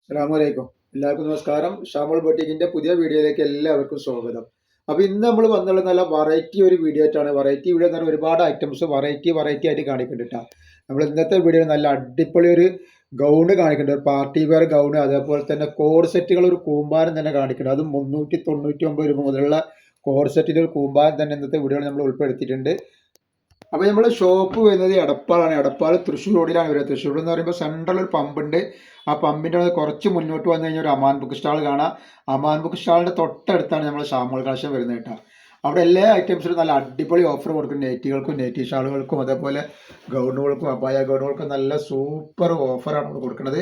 അസ്സലാമലൈക്കും. എല്ലാവർക്കും നമസ്കാരം. ഷാമുൽ ബൊട്ടിക്കിന്റെ പുതിയ വീഡിയോയിലേക്ക് എല്ലാവർക്കും സ്വാഗതം. അപ്പോൾ ഇന്ന് നമ്മൾ വന്നുള്ള നല്ല വെറൈറ്റി ഒരു വീഡിയോ ആയിട്ടാണ്. വെറൈറ്റി വീഡിയോ എന്ന് പറഞ്ഞാൽ ഒരുപാട് ഐറ്റംസ് വെറൈറ്റി ആയിട്ട് കാണിക്കുന്നുണ്ട്. നമ്മൾ ഇന്നത്തെ വീഡിയോ നല്ല അടിപൊളി ഒരു ഗൗണ് കാണിക്കുന്നുണ്ട്. ഒരു പാർട്ടി വെയർ ഗൗണ്, അതേപോലെ തന്നെ കോഡ് സെറ്റുകൾ ഒരു കൂമ്പാരം തന്നെ കാണിക്കുന്നുണ്ട്. അതും 399 രൂപ മുതലുള്ള കോഡ് സെറ്റിൻ്റെ ഒരു കൂമ്പാരം തന്നെ ഇന്നത്തെ വീഡിയോയിൽ നമ്മൾ ഉൾപ്പെടുത്തിയിട്ടുണ്ട്. അപ്പോൾ നമ്മൾ ഷോപ്പ് വരുന്നത് എടപ്പാളാണ്. എടപ്പാൾ തൃശ്ശൂർ റോഡിലാണ് വരുന്നത്. തൃശ്ശൂർ എന്ന് പറയുമ്പോൾ സെൻട്രൽ ഒരു പമ്പുണ്ട്. ആ പമ്പിൻ്റെ അവിടെ കുറച്ച് മുന്നോട്ട് വന്നു കഴിഞ്ഞാൽ ഒരു അമാൻ ബുക്ക് സ്റ്റാൾ കാണാം. അമാൻ ബുക്ക് സ്റ്റാളിൻ്റെ തൊട്ടടുത്താണ് നമ്മൾ ഷാമുൽ കളക്ഷൻ വരുന്നത് കേട്ടോ. അവിടെ എല്ലാ ഐറ്റംസിനും നല്ല അടിപൊളി ഓഫർ കൊടുക്കും. നെറ്റികൾക്കും നെറ്റി ഷാളുകൾക്കും അതേപോലെ ഗൗണുകൾക്കും അബായ ഗൗണുകൾക്കും നല്ല സൂപ്പർ ഓഫറാണ് നമ്മൾ കൊടുക്കുന്നത്.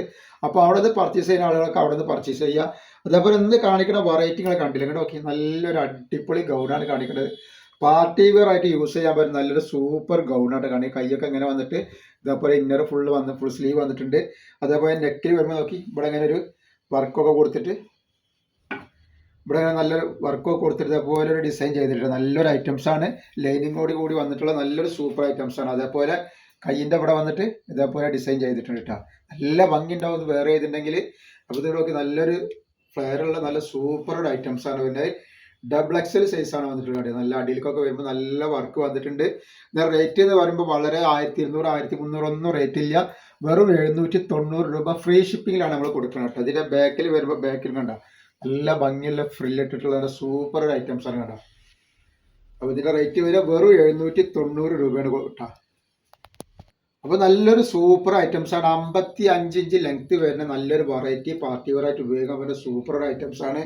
അപ്പോൾ അവിടെ നിന്ന് പർച്ചേസ് ചെയ്യുന്ന ആളുകൾക്ക് അവിടെ നിന്ന് പർച്ചേസ് ചെയ്യുക. അതേപോലെ ഇന്ന് കാണിക്കുന്ന വെറൈറ്റികൾ കണ്ടില്ല കേട്ടോ. ഓക്കെ, നല്ലൊരു അടിപൊളി ഗൗണാണ് കാണിക്കുന്നത്. പാർട്ടി വെയർ ആയിട്ട് യൂസ് ചെയ്യാൻ പറ്റും നല്ലൊരു സൂപ്പർ ഗൗണായിട്ട് കാണി. കൈയൊക്കെ ഇങ്ങനെ വന്നിട്ട് ഇതേപോലെ ഇന്നർ ഫുൾ സ്ലീവ് വന്നിട്ടുണ്ട്. അതേപോലെ നെക്കിൽ വരുമ്പോൾ നോക്കി ഇവിടെ ഇങ്ങനെ ഒരു വർക്കൊക്കെ കൊടുത്തിട്ട് ഇവിടെ ഇങ്ങനെ നല്ലൊരു വർക്കൊക്കെ കൊടുത്തിട്ട് ഇതേപോലെ ഒരു ഡിസൈൻ ചെയ്തിട്ടുണ്ട്. നല്ലൊരു ഐറ്റംസാണ്. ലൈനിങ്ങോട് കൂടി വന്നിട്ടുള്ള നല്ലൊരു സൂപ്പർ ഐറ്റംസാണ്. അതേപോലെ കയ്യിൻ്റെ ഇവിടെ വന്നിട്ട് ഇതേപോലെ ഡിസൈൻ ചെയ്തിട്ടുണ്ട് കേട്ടോ. നല്ല ഭംഗി ഉണ്ടാവും വേറെ ചെയ്തിട്ടുണ്ടെങ്കിൽ. അപ്പോൾ ഇത് നോക്കി നല്ലൊരു ഫ്ലെയറുള്ള നല്ല സൂപ്പർ ഒരു ഐറ്റംസാണ്. പിന്നെ ഡബിൾ എക്സൽ സൈസാണ് വന്നിട്ടുള്ളത്. നല്ല അടിയിലേക്കൊക്കെ വരുമ്പോൾ നല്ല വർക്ക് വന്നിട്ടുണ്ട്. റേറ്റ് എന്ന് പറയുമ്പോൾ വളരെ 1200 1300 ഒന്നും റേറ്റ് ഇല്ല. വെറും 790 രൂപ ഫ്രീ ഷിപ്പിങ്ങിലാണ് നമ്മൾ കൊടുക്കുന്നത് കേട്ടോ. ഇതിൻ്റെ ബാക്കിൽ വരുമ്പോൾ ബാക്കിൽ കണ്ട നല്ല ഭംഗിയുള്ള ഫ്രില്ലിട്ടിട്ടുള്ള സൂപ്പർ ഒരു ഐറ്റംസ് ആണ് കേട്ടോ. അപ്പോൾ ഇതിൻ്റെ റേറ്റ് വരിക വെറും 790 രൂപയാണ് കേട്ടോ. അപ്പോൾ നല്ലൊരു സൂപ്പർ ഐറ്റംസ് ആണ്. 55 ഇഞ്ച് ലെങ്ത് വരുന്ന നല്ലൊരു വെറൈറ്റി പാർട്ടി വെയർ ആയിട്ട് ഉപയോഗിക്കാൻ പറ്റുന്ന സൂപ്പർ ഒരു ഐറ്റംസ് ആണ്.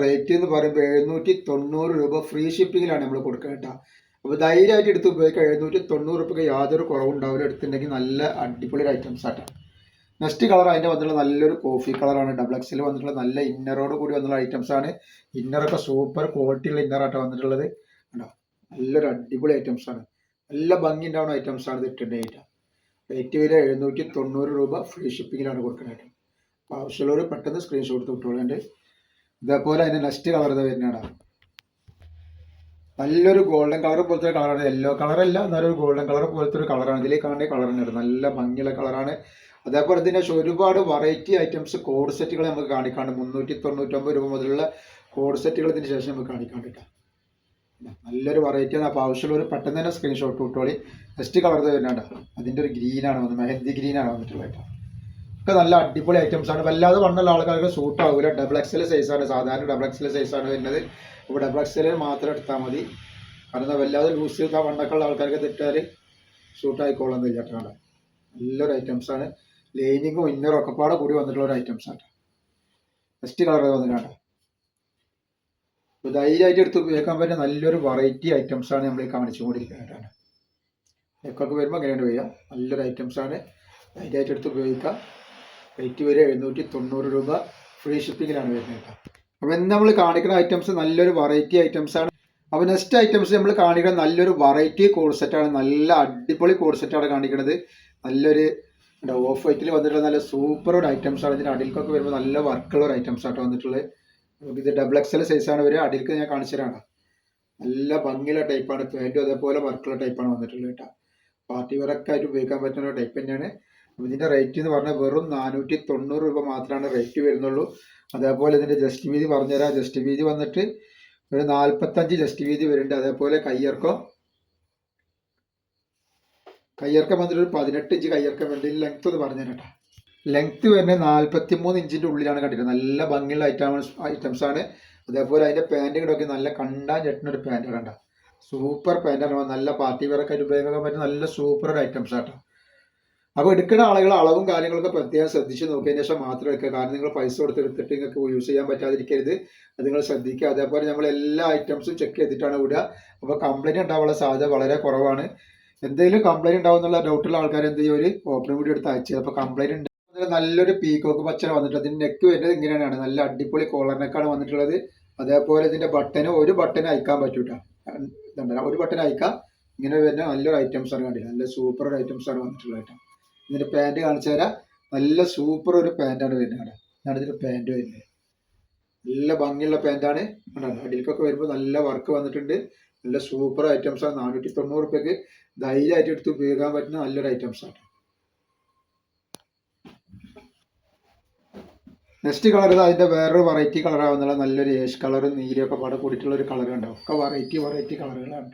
റേറ്റ് എന്ന് പറയുമ്പോൾ 790 രൂപ ഫ്രീ ഷിപ്പിങ്ങിലാണ് നമ്മൾ കൊടുക്കുക കേട്ടോ. അപ്പോൾ ധൈര്യമായിട്ട് എടുത്ത് ഉപയോഗിക്കുക. 790 രൂപയ്ക്ക് യാതൊരു കുറവുണ്ടാവില്ല. എടുത്തിട്ടുണ്ടെങ്കിൽ നല്ല അടിപൊളി ഐറ്റംസ് ആട്ടോ. നെക്സ്റ്റ് കളർ അതിൻ്റെ വന്നിട്ടുള്ള നല്ലൊരു കോഫി കളറാണ്. ഡബിൾ എക്സിൽ വന്നിട്ടുള്ള നല്ല ഇന്നറോട് കൂടി വന്നുള്ള ഐറ്റംസ് ആണ്. ഇന്നറൊക്കെ സൂപ്പർ ക്വാളിറ്റിയുള്ള ഇന്നറാട്ടോ വന്നിട്ടുള്ളത് കേട്ടോ. നല്ലൊരു അടിപൊളി ഐറ്റംസ് ആണ്. നല്ല ഭംഗി ഉണ്ടാവുന്ന ഐറ്റംസ് ആണ് ഇത് ഇട്ടിട്ടുണ്ടെങ്കിൽ. റേറ്റ് വരെ 790 രൂപ ഫ്രീ ഷിപ്പിങ്ങിലാണ് കൊടുക്കുന്നത്. അപ്പോൾ ആവശ്യമുള്ളവർ പെട്ടെന്ന് സ്ക്രീൻഷോട്ട് വിട്ടോളേണ്ട. ഇതേപോലെ അതിൻ്റെ നെക്സ്റ്റ് കളർ ഇത് വരുന്നതാണ്. നല്ലൊരു ഗോൾഡൻ കളർ പോലത്തെ കളറാണ്. യെല്ലോ കളറല്ല, എന്നാലും ഗോൾഡൻ കളർ പോലത്തെ ഒരു കളറാണ്. ഇതിലേക്ക് കാണേണ്ട കളർ തന്നെയാണ്. നല്ല ഭംഗിയുള്ള കളറാണ്. അതേപോലെ ഇതിൻ്റെ ഒരുപാട് വെറൈറ്റി ഐറ്റംസ് കോഡ് സെറ്റുകൾ നമുക്ക് കാണിക്കാണ്ട്. 399 രൂപ മുതലുള്ള കോഡ് സെറ്റുകൾ ഇതിന് ശേഷം നമുക്ക് കാണിക്കാണ്ടിട്ടാണ്. നല്ലൊരു വെറൈറ്റിയാണ്. അപ്പോൾ ആവശ്യമുള്ളവർ പെട്ടെന്ന് തന്നെ സ്ക്രീൻഷോട്ട് വിട്ടോളി. നെക്സ്റ്റ് കളർ വരുന്നുണ്ട്. അതിൻ്റെ ഒരു ഗ്രീനാണ് വന്നത്, മെഹന്തി ഗ്രീനാണ് വന്നിട്ടുള്ളത് കേട്ടോ. ഒക്കെ നല്ല അടിപൊളി ഐറ്റംസ് ആണ്. വല്ലാതെ വണ്ണുള്ള ആൾക്കാർക്ക് സൂട്ട് ആവില്ല. ഡബിൾ എക്സൽ സൈസാണ്. സാധാരണ ഡബിൾ എക്സൽ സൈസാണ് വരുന്നത്. അപ്പോൾ ഡബിൾ എക്സൽ മാത്രം എടുത്താൽ മതി. കാരണം വല്ലാതെ ലൂസ് ചെയ്താൽ വണ്ണക്കുള്ള ആൾക്കാർക്ക് ഇട്ടാൽ സൂട്ട് ആയിക്കോളുന്നില്ല കേട്ടോ. നല്ലൊരു ഐറ്റംസാണ്. ലൈനിങ്ങും ഇന്നറും ഒക്കെ പാടെ കൂടി വന്നിട്ടുള്ള ഒരു ഐറ്റംസാണ്. നെക്സ്റ്റ് കളർ വന്നിട്ടാണ്. അപ്പോൾ ധൈര്യമായിട്ട് എടുത്ത് ഉപയോഗിക്കാൻ പറ്റുന്ന നല്ലൊരു വെറൈറ്റി ഐറ്റംസാണ് നമ്മൾ കാണിച്ചുകൊണ്ടിരിക്കുന്നത്. നെക്കൊക്കെ വരുമ്പോൾ അങ്ങനെയാണ് വരിക. നല്ലൊരു ഐറ്റംസാണ്. ധൈര്യമായിട്ട് എടുത്ത് ഉപയോഗിക്കാം. റേറ്റ് വരെ 790 രൂപ ഫ്രീ ഷിപ്പിങ്ങിലാണ് വരുന്നത് കേട്ടോ. അപ്പോൾ ഇന്ന് നമ്മൾ കാണിക്കുന്ന ഐറ്റംസ് നല്ലൊരു വെറൈറ്റി ഐറ്റംസാണ്. അപ്പോൾ നെക്സ്റ്റ് ഐറ്റംസ് നമ്മൾ കാണിക്കുന്ന നല്ലൊരു വെറൈറ്റി കോഡ് സെറ്റാണ്. നല്ല അടിപൊളി കോഡ് സെറ്റാണ് കാണിക്കുന്നത്. നല്ലൊരു ഓഫ് വൈറ്റിൽ വന്നിട്ടുള്ള നല്ല സൂപ്പർ ഒരു ഐറ്റംസാണ്. ഇതിൻ്റെ അടിയിലേക്കൊക്കെ വരുമ്പോൾ നല്ല വർക്കുള്ള ഒരു ഐറ്റംസ് ആട്ടോ വന്നിട്ടുള്ളത്. ഇത് ഡബിൾ എക്സൽ സൈസാണ് വരിക. അടിയിലേക്ക് ഞാൻ കാണിച്ചു തരാണ്. നല്ല ഭംഗിയുള്ള ടൈപ്പാണ്. പാൻറ്റും അതേപോലെ വർക്കുള്ള ടൈപ്പാണ് വന്നിട്ടുള്ളത് കേട്ടോ. പാർട്ടി വെയറൊക്കെ ആയിട്ട് ഉപയോഗിക്കാൻ പറ്റുന്ന ടൈപ്പ് തന്നെയാണ്. ഇതിൻ്റെ റേറ്റ് എന്ന് പറഞ്ഞാൽ വെറും 490 രൂപ മാത്രമാണ് റേറ്റ് വരുന്നുള്ളൂ. അതേപോലെ ഇതിൻ്റെ ജസ്റ്റ് വീതി പറഞ്ഞുതരാം. ജസ്റ്റ് വീതി വന്നിട്ട് ഒരു 45 ജസ്റ്റ് വീതി വരുന്നുണ്ട്. അതേപോലെ കയ്യിറക്കം വന്നിട്ട് ഒരു 18 ഇഞ്ച് കയ്യിറക്കം വരുന്നുണ്ട്. ലെങ്ത് ഒന്ന് പറഞ്ഞുതരാം കേട്ടോ. ലെങ്ത് വരുന്നത് 43 ഇഞ്ചിൻ്റെ ഉള്ളിലാണ് കണ്ടിട്ട്. നല്ല ഭംഗിയുള്ള ഐറ്റംസാണ്. അതേപോലെ അതിൻ്റെ പാൻറ് കിടക്കി നല്ല കണ്ടാൻ ചെട്ടുന്ന ഒരു പാൻറ് കണ്ട സൂപ്പർ പാൻറ്റാണ്. നല്ല പാർട്ടി വെയറൊക്കെ ആയിട്ട് ഉപയോഗിക്കാൻ പറ്റുന്ന നല്ല സൂപ്പർ ഒരു ഐറ്റംസ് ആട്ടോ. അപ്പോൾ എടുക്കുന്ന ആളുകൾ അളവും കാര്യങ്ങളൊക്കെ പ്രത്യേകം ശ്രദ്ധിച്ച് നോക്കിയതിന് ശേഷം മാത്രം എടുക്കുക. കാരണം നിങ്ങൾ പൈസ കൊടുത്ത് എടുത്തിട്ട് നിങ്ങൾക്ക് യൂസ് ചെയ്യാൻ പറ്റാതിരിക്കരുത്. അത് നിങ്ങൾ ശ്രദ്ധിക്കുക. അതേപോലെ നമ്മൾ എല്ലാ ഐറ്റംസും ചെക്ക് ചെയ്തിട്ടാണ് വിടുക. അപ്പോൾ കംപ്ലൈൻറ്റ് ഉണ്ടാവാനുള്ള സാധ്യത വളരെ കുറവാണ്. എന്തെങ്കിലും കംപ്ലൈൻറ്റ് ഉണ്ടാവുന്നുള്ള ഡൗട്ടുള്ള ആൾക്കാർ എന്ത് ചെയ്യും, ഒരു ഓപ്പൺ വീഡിയോ എടുത്ത് അയച്ചത്. അപ്പോൾ കംപ്ലൈൻറ്റ് ഉണ്ട്. നല്ലൊരു പീക്കോക്ക് പച്ചന വന്നിട്ട് അതിൻ്റെ നെക്ക് വരുന്നത് ഇങ്ങനെയാണ്. നല്ല അടിപൊളി കോളർ നെക്കാണ് വന്നിട്ടുള്ളത്. അതേപോലെ ഇതിൻ്റെ ഒരു ബട്ടൺ അയക്കാൻ പറ്റൂട്ടോ. ഒരു ബട്ടൺ അയക്കാം. ഇങ്ങനെ വരുന്ന നല്ലൊരു ഐറ്റംസാണ് കണ്ടില്ല. നല്ല സൂപ്പർ ഒരു ഐറ്റംസാണ് വന്നിട്ടുള്ളത് കേട്ടോ. ഇതിൻ്റെ പാൻറ് കാണിച്ചു തരാം. നല്ല സൂപ്പർ ഒരു പാൻറ്റാണ് വരുന്നത്. ഞാൻ ഇതിൻ്റെ പാൻറ് വരുന്നത് നല്ല ഭംഗിയുള്ള പാൻറ്റാണ്. അടിയിലേക്കൊക്കെ വരുമ്പോൾ നല്ല വർക്ക് വന്നിട്ടുണ്ട്. നല്ല സൂപ്പർ ഐറ്റംസാണ്. 490 രൂപയ്ക്ക് ധൈര്യമായിട്ട് എടുത്ത് ഉപയോഗിക്കാൻ പറ്റുന്ന നല്ലൊരു ഐറ്റംസാണ്. നെക്സ്റ്റ് കളർ അതിൻ്റെ വേറൊരു വെറൈറ്റി കളറാവുന്നുള്ള നല്ലൊരു ഏഷ് കളറും നീലയൊക്കെ പാടെ കൂടിയിട്ടുള്ള ഒരു കളർ ഉണ്ടാവും. ഒക്കെ വെറൈറ്റി കളറുകളാണ്.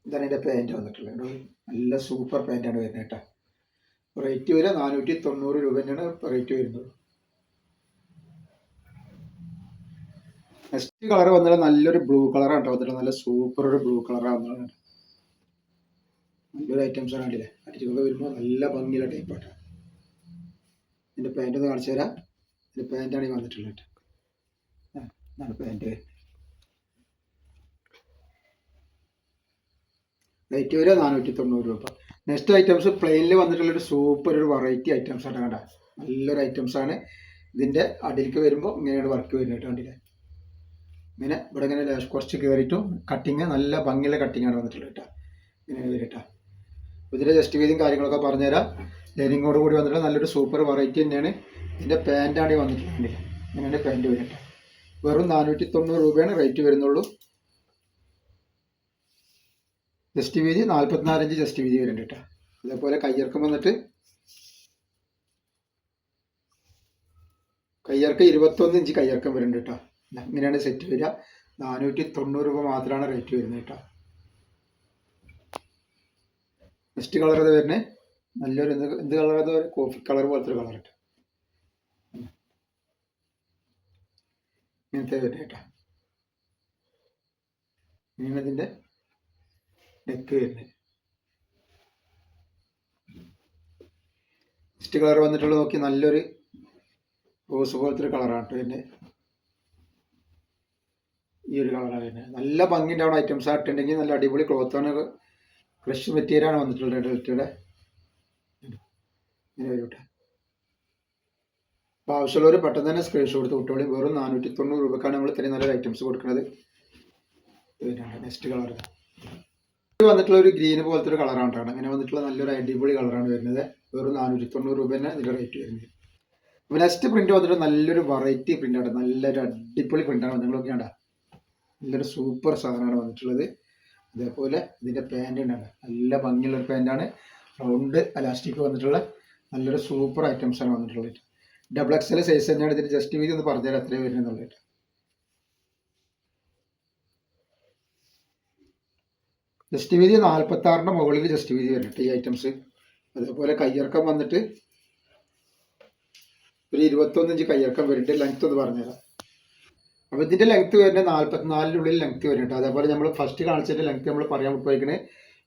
ഇതാണ് ഇതിൻ്റെ പാൻറ് വന്നിട്ടുള്ളത്. നല്ല സൂപ്പർ പാൻറ്റാണ് വരുന്നത് കേട്ടോ. റേറ്റ് വരെ 490 രൂപ തന്നെയാണ് റേറ്റ് വരുന്നത്. നെക്സ്റ്റ് കളർ വന്നിട്ട് നല്ലൊരു ബ്ലൂ കളറാണ് കേട്ടോ വന്നിട്ട്. നല്ല സൂപ്പർ ഒരു ബ്ലൂ കളറാവുന്നതാണ്. നല്ലൊരു ഐറ്റംസ് ആണ് കണ്ടില്ലേ. അടിച്ചൊക്കെ വരുമ്പോൾ നല്ല ഭംഗിയുള്ള ടൈപ്പാണ്. ഇതിൻ്റെ പാൻറ് ഒന്ന് കാണിച്ചു തരാം. ഇതിൻ്റെ പാൻറ്റാണ് ഈ വന്നിട്ടുള്ളത്. ഇതാണ് പാൻറ്. റേറ്റ് വരെ 490 രൂപ. നെക്സ്റ്റ് ഐറ്റംസ് പ്ലെയിനിൽ വന്നിട്ടുള്ളൊരു സൂപ്പർ ഒരു വെറൈറ്റി ഐറ്റംസ് ആണ് കണ്ട. നല്ലൊരു ഐറ്റംസ് ആണ്. ഇതിൻ്റെ അടിയിലേക്ക് വരുമ്പോൾ ഇങ്ങനെയാണ് വർക്ക് വരുന്നത് കണ്ടില്ലേ. ഇങ്ങനെ ഇവിടെ ഇങ്ങനെ കുറച്ച് കയറിയിട്ടും കട്ടിങ് നല്ല ഭംഗിയുള്ള കട്ടിങ്ങാണ് വന്നിട്ടുള്ളത് കേട്ടോ. ഇങ്ങനെ വരട്ടാ. ഇതിൻ്റെ ജസ്റ്റ് വീതിയും കാര്യങ്ങളൊക്കെ പറഞ്ഞുതരാം. ലൈനിങ്ങോട് കൂടി വന്നിട്ട് നല്ലൊരു സൂപ്പർ വെറൈറ്റി തന്നെയാണ്. ഇതിൻ്റെ പാൻറ്റാണ് വന്നിട്ടുള്ളത്. ഇങ്ങനെയാണ് പാൻറ്റ് വരട്ടെ. വെറും 490 രൂപയാണ് റേറ്റ് വരുന്നുള്ളൂ. ജസ്റ്റ് വീതി 44 ഇഞ്ച് ജസ്റ്റ് വീതി വരുന്നുണ്ട് കേട്ടോ. അതേപോലെ കയ്യിറക്കം വന്നിട്ട് കയ്യിറക്കം 21 ഇഞ്ച് കയ്യിറക്കം വരുന്നുണ്ട് കേട്ടോ. ഇങ്ങനെയാണ് സെറ്റ് വരിക. 490 രൂപ മാത്രമാണ് റേറ്റ് വരുന്നത് കേട്ടോ. നെക്സ്റ്റ് കളർ അത് വരുന്നത് നല്ലൊരു എന്ത് കളർ അത് കോഫി കളർ പോലത്തെ ഒരു കളർ കേട്ടോ. ഇങ്ങനത്തെ വരുന്നത് കേട്ടോ. ഇങ്ങനെ ഇതിൻ്റെ നെക്ക് വരുന്നത്. നെക്സ്റ്റ് കളർ വന്നിട്ടുള്ളത് നോക്കി നല്ലൊരു റോസ് പോലത്തെ ഒരു കളറാണ് കേട്ടോ. ഇതിൻ്റെ ഈ ഒരു കളറാണ് വരുന്നത്. നല്ല ഭംഗി ഉണ്ടാവുന്ന ഐറ്റംസ് ആയിട്ടുണ്ടെങ്കിൽ നല്ല അടിപൊളി ക്ലോത്താണ്. ക്രഷ് മെറ്റീരിയലാണ് വന്നിട്ടുള്ളത് ഡെൽറ്റയുടെ. ഇങ്ങനെ വരട്ടെ. അപ്പോൾ ആവശ്യമുള്ളവർ പെട്ടെന്ന് തന്നെ സ്ക്രീൻഷോട്ട് എടുത്ത് കുട്ടികളി. വെറും 490 രൂപക്കാണ് നമ്മൾ ഇത്രയും നല്ല ഐറ്റംസ് കൊടുക്കുന്നത്. നെക്സ്റ്റ് കളർ വന്നിട്ടുള്ള ഒരു ഗ്രീൻ പോലത്തെ ഒരു കളറാണ് കേട്ടോ. അങ്ങനെ വന്നിട്ടുള്ള നല്ലൊരു അടിപൊളി കളറാണ് വരുന്നത്. വെറും 490 രൂപ തന്നെ ഇതിൻ്റെ റേറ്റ് വരുന്നത്. അപ്പോൾ നെക്സ്റ്റ് പ്രിന്റ് വന്നിട്ട് നല്ലൊരു വെറൈറ്റി പ്രിന്റാണ്. നല്ലൊരു അടിപൊളി പ്രിന്റാണ്. നിങ്ങളൊക്കെ കണ്ട നല്ലൊരു സൂപ്പർ സാധനമാണ് വന്നിട്ടുള്ളത്. അതേപോലെ ഇതിൻ്റെ പാൻറ് ഉണ്ടാണ്. നല്ല ഭംഗിയുള്ളൊരു പാൻറ്റാണ്. റൗണ്ട് അലാസ്റ്റിക് വന്നിട്ടുള്ള നല്ലൊരു സൂപ്പർ ഐറ്റംസാണ് വന്നിട്ടുള്ളത്. ഡബിൾ XL സൈസ് തന്നെയാണ്. ഇതിൻ്റെ ജസ്റ്റ് വീതി ഒന്ന് പറഞ്ഞുതരാം എത്രയും വരുന്നുള്ളത്. ജസ്റ്റ് വീതി 46ന്റെ മുകളിൽ ജസ്റ്റ് വീതി വരുന്നുണ്ട് ഈ ഐറ്റംസ്. അതേപോലെ കയ്യിറക്കം വന്നിട്ട് ഒരു 21 ഇഞ്ച് കയ്യിറക്കം വരുന്നുണ്ട്. ലെങ്ത് ഒന്ന് പറഞ്ഞുതരാം. അപ്പോൾ ഇതിൻ്റെ ലെങ്ത് വരുന്നത് 44 ഉള്ളിൽ ലെങ്ത് വരുന്നുണ്ട്. അതേപോലെ നമ്മൾ ഫസ്റ്റ് കാണിച്ചതിൻ്റെ ലെങ്ത് നമ്മൾ പറയാൻ പോയിരിക്കുന്നത്.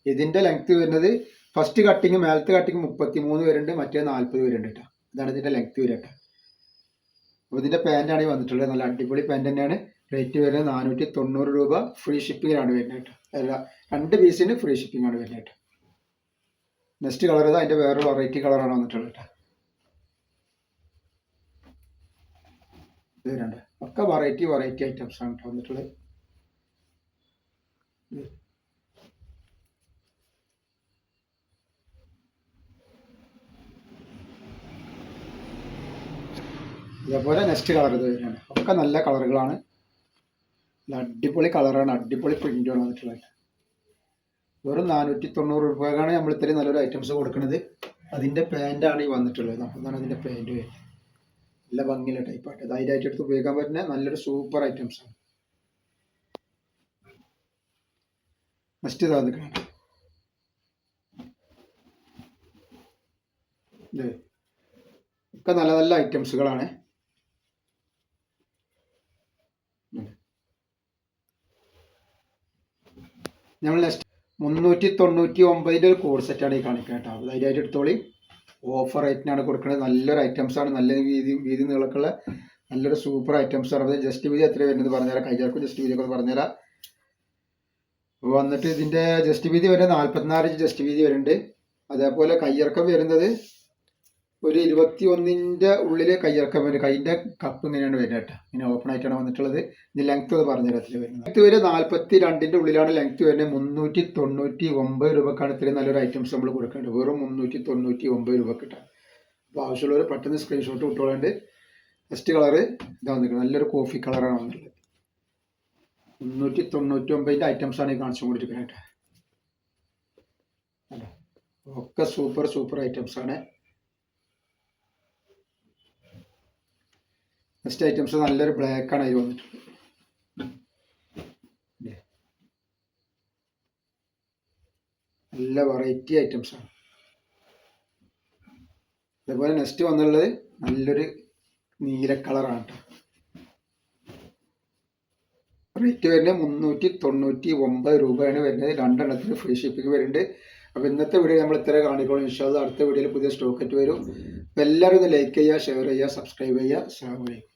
ഇതിൻ്റെ ലെങ്ത് വരുന്നത് ഫസ്റ്റ് കട്ടിങ് മേലത്തെ കട്ടിങ് 33 വരുന്നുണ്ട്, മറ്റേ 40 വരുന്നുണ്ട് കേട്ടോ. ഇതാണ് ഇതിൻ്റെ ലെങ്ത് വരിക കേട്ടോ. അപ്പോൾ ഇതിൻ്റെ പാൻറ്റാണ് വന്നിട്ടുള്ളത്. നല്ല അടിപൊളി പാൻറ്റ് തന്നെയാണ്. റേറ്റ് വരുന്നത് 490 രൂപ. ഫ്രീ ഷിപ്പിങ്ങിനാണ് വരുന്നത് കേട്ടോ. അല്ല, 2 പീസിന് ഫ്രീ ഷിപ്പിംഗ് ആണ് വരുന്നത് കേട്ടോ. നെക്സ്റ്റ് കളർ അതിൻ്റെ വേറൊരു വെറൈറ്റി കളറാണ് വന്നിട്ടുള്ളത് കേട്ടോ. ഇത് രണ്ട് ഒക്കെ വെറൈറ്റി ഐറ്റംസ് ആണ് കേട്ടോ വന്നിട്ടുള്ളത്. ഇതേപോലെ നെക്സ്റ്റ് കളർ ഇത് വരുന്നുണ്ട്. ഒക്കെ നല്ല കളറുകളാണ്. അടിപൊളി കളറാണ്. അടിപൊളി പ്രിന്റാണ് വന്നിട്ടുള്ളത്. വെറും 490 രൂപക്കാണ് നമ്മൾ ഇത്രയും നല്ലൊരു ഐറ്റംസ് കൊടുക്കുന്നത്. അതിൻ്റെ പാൻറ്റാണ് ഈ വന്നിട്ടുള്ളത്. അതാണ് അതിൻ്റെ പാൻറ്റ് വരുന്നത്. നല്ല ഭംഗിയുള്ള ടൈപ്പായിട്ട് ധൈര്യമായിട്ട് എടുത്ത് ഉപയോഗിക്കാൻ പറ്റുന്ന നല്ലൊരു സൂപ്പർ ഐറ്റംസാണ്. നെക്സ്റ്റ് ഇതാ നിൽക്കണം. ഇത് ഒക്കെ നല്ല നല്ല ഐറ്റംസുകളാണ്. നമ്മൾ നെക്സ്റ്റ് 399 ഒരു കോഡ് സെറ്റാണ് ഈ കാണിക്കുന്നത് കേട്ടോ. ധൈര്യമായിട്ട് എടുത്തോളി. ഓഫർ റേറ്റിനാണ് കൊടുക്കുന്നത്. നല്ലൊരു ഐറ്റംസാണ്. നല്ല വീതി നീളക്കുള്ള നല്ലൊരു സൂപ്പർ ഐറ്റംസാണ്. അത് ജസ്റ്റ് വീതി എത്ര വരുന്നത് പറഞ്ഞുതരാം. കൈകാർക്കും ജസ്റ്റ് വീതി ഒക്കെ പറഞ്ഞുതരാം. വന്നിട്ട് ഇതിൻ്റെ ജസ്റ്റ് വീതി വരുന്നത് 44 ഇഞ്ച് ജസ്റ്റ് വീതി വരുന്നുണ്ട്. അതേപോലെ കയ്യിറക്കം വരുന്നത് ഒരു 21ന്റെ ഉള്ളിൽ കയ്യിറക്കം വരും. കൈൻ്റെ കപ്പ് ഇങ്ങനെയാണ് വരുന്നത് കേട്ടോ. ഇങ്ങനെ ഓപ്പൺ ആയിട്ടാണ് വന്നിട്ടുള്ളത്. ഇത് ലെങ്ത് അത് പറഞ്ഞുതരത്തിൽ വരുന്നത്. ലെങ്ത് വരെ 42ന്റെ ഉള്ളിലാണ് ലെങ്ത് വരുന്നത്. 399 രൂപക്കാണ് ഇത്രയും നല്ലൊരു ഐറ്റംസ് നമ്മൾ കൊടുക്കേണ്ടത്. വെറും 399 രൂപ കിട്ടാം. അപ്പോൾ ആവശ്യമുള്ളവർ പെട്ടെന്ന് സ്ക്രീൻഷോട്ട് വിട്ടോളുണ്ട്. നെക്സ്റ്റ് കളറ് ഇതാ വന്നിരിക്കുന്നത്. നല്ലൊരു കോഫി കളറാണ് വന്നിട്ടുള്ളത്. 399ന്റെ ഐറ്റംസാണ് ഈ കാണിച്ചുകൊണ്ടിരിക്കുന്നത് കേട്ടോ. ഒക്കെ സൂപ്പർ ഐറ്റംസാണ്. നെക്സ്റ്റ് ഐറ്റംസ് നല്ലൊരു ബ്ലാക്കാണ് അതിൽ വന്നിട്ടുള്ളത്. നല്ല വെറൈറ്റി ഐറ്റംസാണ്. അതേപോലെ നെക്സ്റ്റ് വന്നുള്ളത് നല്ലൊരു നീല കളറാണ് കേട്ടോ. റേറ്റ് വരുന്നത് 399 രൂപയാണ് വരുന്നത്. 2 എണ്ണത്തിന് ഫ്രീ ഷിപ്പിംഗ് വരുന്നുണ്ട്. അപ്പോൾ ഇന്നത്തെ വീഡിയോ നമ്മൾ ഇത്ര കാണിക്കോളൂ. ഇൻഷാ അല്ലാഹ് അടുത്ത വീഡിയോയിൽ പുതിയ സ്റ്റോക്ക് ആയിട്ട് വരും. അപ്പോൾ എല്ലാവരും ഒന്ന് ലൈക്ക് ചെയ്യുക, ഷെയർ ചെയ്യുക, സബ്സ്ക്രൈബ് ചെയ്യുക. അസ്സലാമു അലൈക്കും.